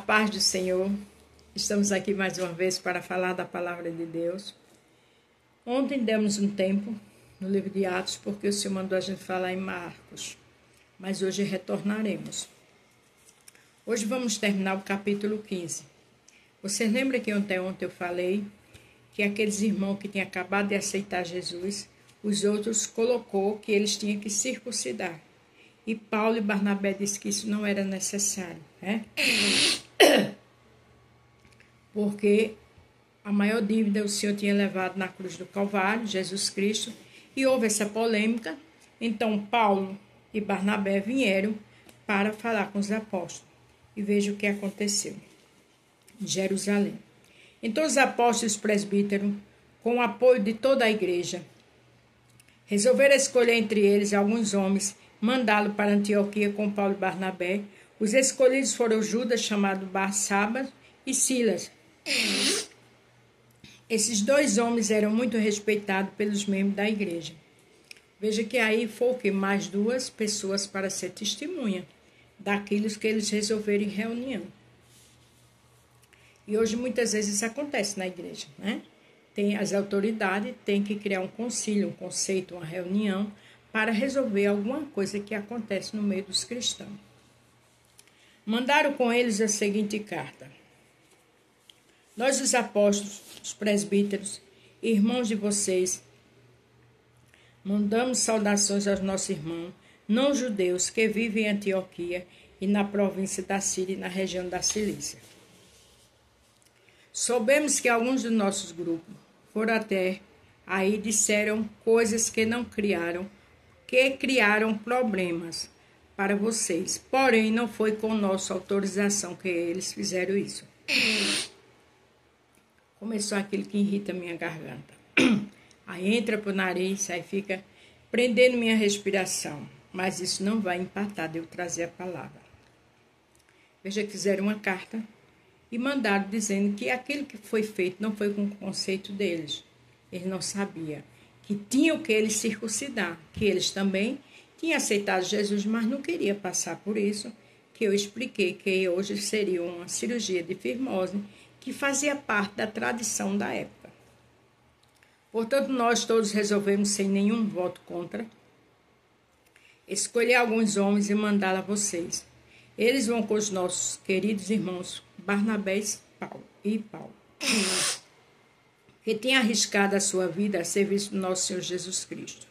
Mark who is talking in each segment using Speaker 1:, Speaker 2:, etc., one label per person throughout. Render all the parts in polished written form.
Speaker 1: paz do Senhor, estamos aqui mais uma vez para falar da palavra de Deus. Ontem demos um tempo no livro de Atos, porque o Senhor mandou a gente falar em Marcos, mas hoje retornaremos. Hoje vamos terminar o capítulo 15. Você lembra que ontem eu falei que aqueles irmãos que tinham acabado de aceitar Jesus, os outros colocou que eles tinham que circuncidar. E Paulo e Barnabé disse que isso não era necessário, né? Porque a maior dívida o Senhor tinha levado na cruz do Calvário, Jesus Cristo, e houve essa polêmica. Então Paulo e Barnabé vieram para falar com os apóstolos. E veja o que aconteceu em Jerusalém. Então os apóstolos e os presbíteros, com o apoio de toda a igreja, resolveram escolher entre eles alguns homens, mandá-lo para Antioquia com Paulo e Barnabé. Os escolhidos foram Judas, chamado Barsabas, e Silas. Esses dois homens eram muito respeitados pelos membros da igreja. Veja que aí foi o que? Mais duas pessoas para ser testemunha daquilo que eles resolveram em reunião. E hoje muitas vezes isso acontece na igreja, né? Tem as autoridades, tem que criar um concílio, um conceito, uma reunião para resolver alguma coisa que acontece no meio dos cristãos. Mandaram com eles a seguinte carta: nós, os apóstolos, os presbíteros, irmãos de vocês, mandamos saudações aos nossos irmãos não judeus que vivem em Antioquia e na província da Síria e na região da Cilícia. Soubemos que alguns dos nossos grupos foram até aí e disseram coisas que criaram problemas para vocês. Porém, não foi com nossa autorização que eles fizeram isso. Começou aquilo que irrita minha garganta. Aí entra pro nariz, aí fica prendendo minha respiração. Mas isso não vai empatar de eu trazer a palavra. Veja que fizeram uma carta e mandaram dizendo que aquilo que foi feito não foi com o conceito deles. Eles não sabiam que tinham que eles circuncidar, que eles também tinham aceitado Jesus, mas não queriam passar por isso, que eu expliquei que hoje seria uma cirurgia de fimose, que fazia parte da tradição da época. Portanto, nós todos resolvemos, sem nenhum voto contra, escolher alguns homens e mandá-los a vocês. Eles vão com os nossos queridos irmãos Barnabé e Paulo, que têm arriscado a sua vida a serviço do nosso Senhor Jesus Cristo.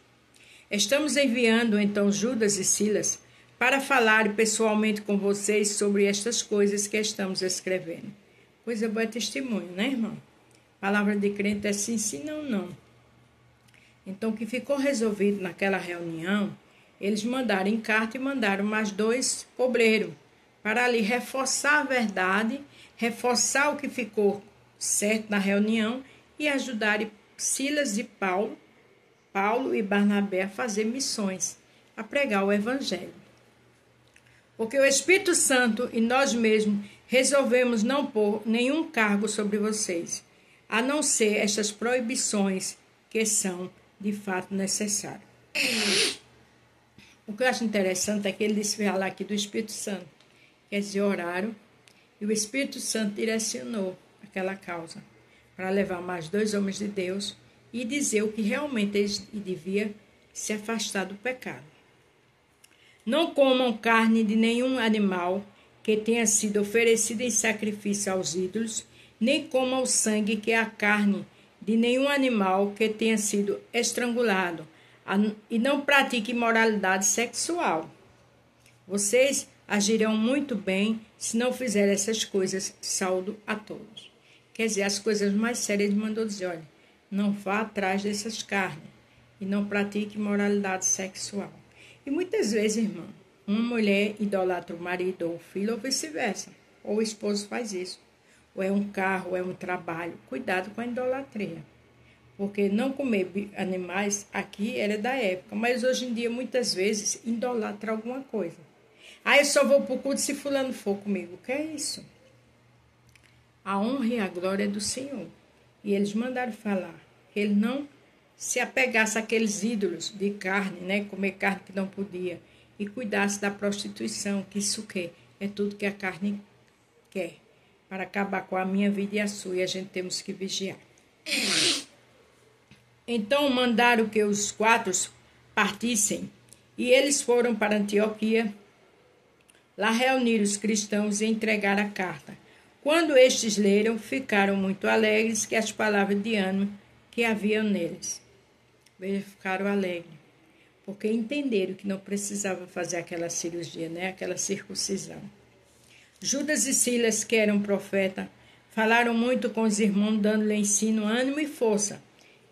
Speaker 1: Estamos enviando, então, Judas e Silas para falar pessoalmente com vocês sobre estas coisas que estamos escrevendo. Coisa boa é testemunho, né, irmão? Palavra de crente é sim, sim, não, não. Então, o que ficou resolvido naquela reunião, eles mandaram em carta e mandaram mais dois obreiros para ali reforçar a verdade, reforçar o que ficou certo na reunião e ajudar Silas e Paulo e Barnabé a fazer missões, a pregar o evangelho. Porque o Espírito Santo e nós mesmos resolvemos não pôr nenhum cargo sobre vocês, a não ser estas proibições que são de fato necessárias. O que eu acho interessante é que ele disse falar aqui do Espírito Santo. Quer dizer, oraram e o Espírito Santo direcionou aquela causa para levar mais dois homens de Deus e dizer o que realmente eles deviam se afastar do pecado. Não comam carne de nenhum animal que tenha sido oferecido em sacrifício aos ídolos, nem comam o sangue, que é a carne de nenhum animal que tenha sido estrangulado, e não pratiquem imoralidade sexual. Vocês agirão muito bem se não fizerem essas coisas. Saúdo a todos. Quer dizer, as coisas mais sérias ele mandou dizer, olha, não vá atrás dessas carnes e não pratique imoralidade sexual. E muitas vezes, irmão, uma mulher idolatra o marido ou o filho ou vice-versa. Ou o esposo faz isso. Ou é um carro, ou é um trabalho. Cuidado com a idolatria. Porque não comer animais aqui era da época. Mas hoje em dia, muitas vezes, idolatra alguma coisa. Eu só vou para o culto se fulano for comigo. O que é isso? A honra e a glória é do Senhor. E eles mandaram falar que ele não se apegasse àqueles ídolos de carne, né? Comer carne que não podia. E cuidasse da prostituição, que isso que é tudo que a carne quer, para acabar com a minha vida e a sua, e a gente temos que vigiar. Então mandaram que os 4 partissem, e eles foram para Antioquia. Lá reuniram os cristãos e entregaram a carta. Quando estes leram, ficaram muito alegres que as palavras de ânimo que haviam neles. Veja, ficaram alegres, porque entenderam que não precisava fazer aquela cirurgia, né? Aquela circuncisão. Judas e Silas, que eram profetas, falaram muito com os irmãos, dando-lhe ensino, ânimo e força.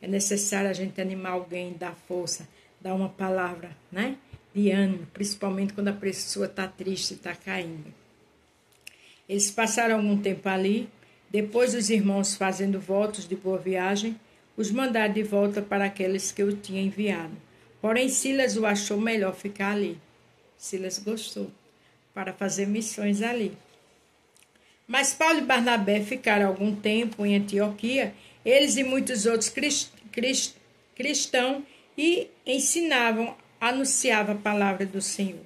Speaker 1: É necessário a gente animar alguém, dar força, dar uma palavra, né? De ânimo, principalmente quando a pessoa está triste, está caindo. Eles passaram algum tempo ali. Depois os irmãos, fazendo votos de boa viagem, os mandaram de volta para aqueles que o tinham enviado. Porém, Silas o achou melhor ficar ali. Silas gostou, para fazer missões ali. Mas Paulo e Barnabé ficaram algum tempo em Antioquia, eles e muitos outros cristãos, e ensinavam, anunciavam a palavra do Senhor.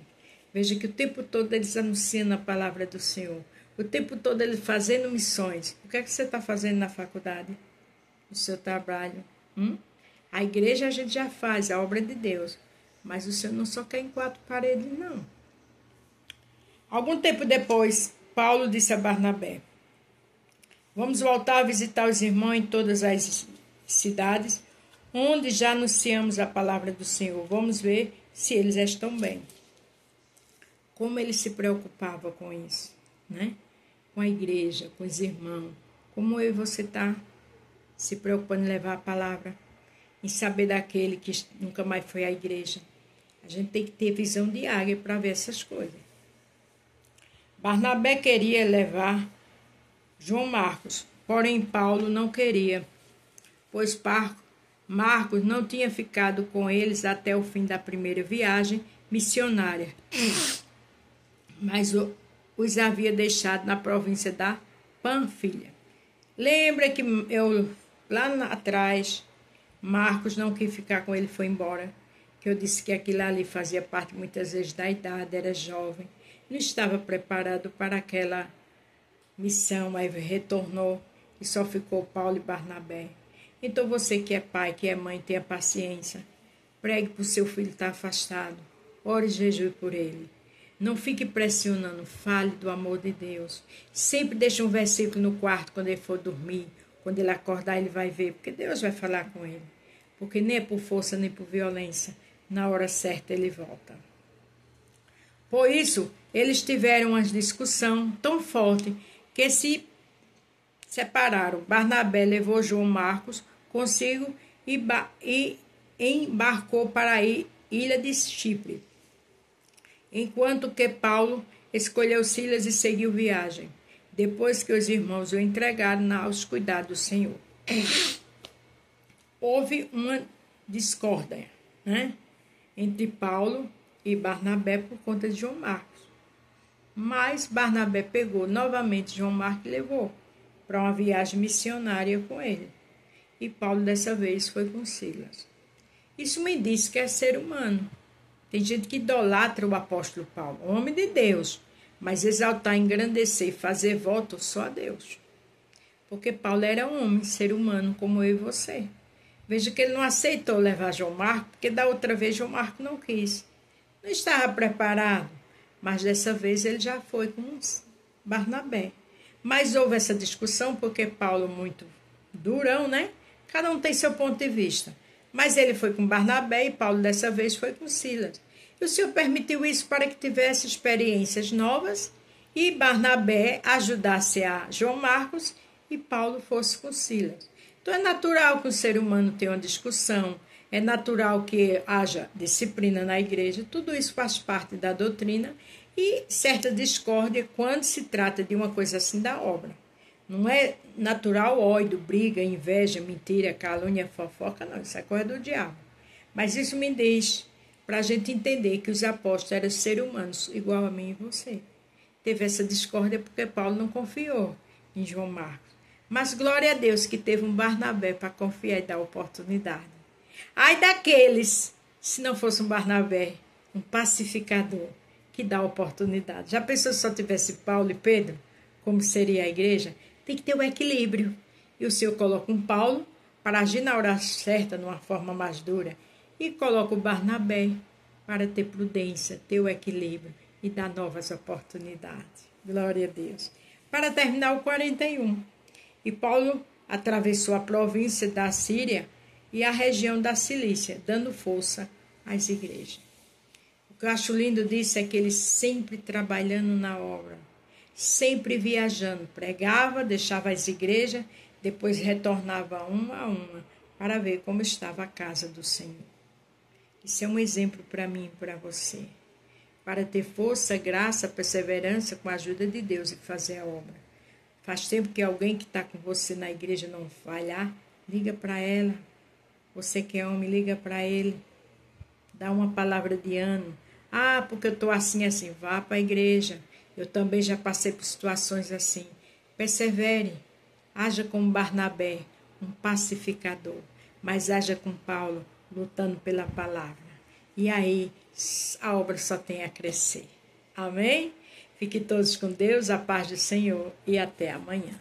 Speaker 1: Veja que o tempo todo eles anunciam a palavra do Senhor. O tempo todo eles fazendo missões. O que é que você está fazendo na faculdade? O seu trabalho? A igreja a gente já faz, a obra de Deus. Mas o Senhor não só quer em 4 paredes, não. Algum tempo depois, Paulo disse a Barnabé: vamos voltar a visitar os irmãos em todas as cidades, onde já anunciamos a palavra do Senhor. Vamos ver se eles estão bem. Como ele se preocupava com isso, né? Com a igreja, com os irmãos. Como eu e você está se preocupando em levar a palavra, em saber daquele que nunca mais foi à igreja. A gente tem que ter visão de águia para ver essas coisas. Barnabé queria levar João Marcos, porém Paulo não queria, pois Marcos não tinha ficado com eles até o fim da primeira viagem missionária, mas os havia deixado na província da Panfilha. Lembra que lá atrás, Marcos não quis ficar com ele, foi embora, que eu disse que aquilo ali fazia parte muitas vezes da idade, era jovem, não estava preparado para aquela missão, aí retornou e só ficou Paulo e Barnabé. Então você que é pai, que é mãe, tenha paciência, pregue para o seu filho estar afastado, ore e jejue por ele. Não fique pressionando, fale do amor de Deus. Sempre deixe um versículo no quarto quando ele for dormir, quando ele acordar ele vai ver, porque Deus vai falar com ele. Porque nem é por força nem por violência, na hora certa ele volta. Por isso, eles tiveram uma discussão tão forte que se separaram. Barnabé levou João Marcos consigo e embarcou para a ilha de Chipre, enquanto que Paulo escolheu Silas e seguiu viagem, depois que os irmãos o entregaram aos cuidados do Senhor. Houve uma discórdia, né, entre Paulo e Barnabé por conta de João Marcos. Mas Barnabé pegou novamente João Marcos e levou para uma viagem missionária com ele. E Paulo dessa vez foi com Silas. Isso me diz que é ser humano. Tem gente que idolatra o apóstolo Paulo, homem de Deus, mas exaltar, engrandecer e fazer voto só a Deus. Porque Paulo era um homem, ser humano como eu e você. Veja que ele não aceitou levar João Marcos, porque da outra vez João Marcos não quis. Não estava preparado, mas dessa vez ele já foi com Barnabé. Mas houve essa discussão porque Paulo muito durão, né? Cada um tem seu ponto de vista. Mas ele foi com Barnabé e Paulo dessa vez foi com Silas. E o Senhor permitiu isso para que tivesse experiências novas e Barnabé ajudasse a João Marcos e Paulo fosse com Silas. Então é natural que o ser humano tenha uma discussão, é natural que haja disciplina na igreja, tudo isso faz parte da doutrina e certa discórdia quando se trata de uma coisa assim da obra. Não é natural ódio, briga, inveja, mentira, calúnia, fofoca, não. Isso é coisa do diabo. Mas isso me diz para a gente entender que os apóstolos eram seres humanos, igual a mim e você. Teve essa discórdia porque Paulo não confiou em João Marcos. Mas glória a Deus que teve um Barnabé para confiar e dar oportunidade. Ai daqueles, se não fosse um Barnabé, um pacificador, que dá oportunidade. Já pensou se só tivesse Paulo e Pedro? como seria a igreja, tem que ter o equilíbrio. E o Senhor coloca um Paulo para agir na hora certa, numa forma mais dura. E coloca o Barnabé para ter prudência, ter o equilíbrio e dar novas oportunidades. Glória a Deus. Para terminar o 41. E Paulo atravessou a província da Síria e a região da Cilícia, dando força às igrejas. O que eu acho lindo disso é que ele sempre trabalhando na obra, sempre viajando, pregava, deixava as igrejas, depois retornava uma a uma para ver como estava a casa do Senhor. Isso é um exemplo para mim e para você, para ter força, graça, perseverança com a ajuda de Deus e fazer a obra. Faz tempo que alguém que está com você na igreja não falhar, liga para ela. Você que é homem, liga para ele. Dá uma palavra de ânimo. Ah, porque eu estou assim. Vá para a igreja. Eu também já passei por situações assim. Persevere. Haja como Barnabé, um pacificador. Mas haja com Paulo, lutando pela palavra. E aí, a obra só tem a crescer. Amém? Fiquem todos com Deus, a paz do Senhor e até amanhã.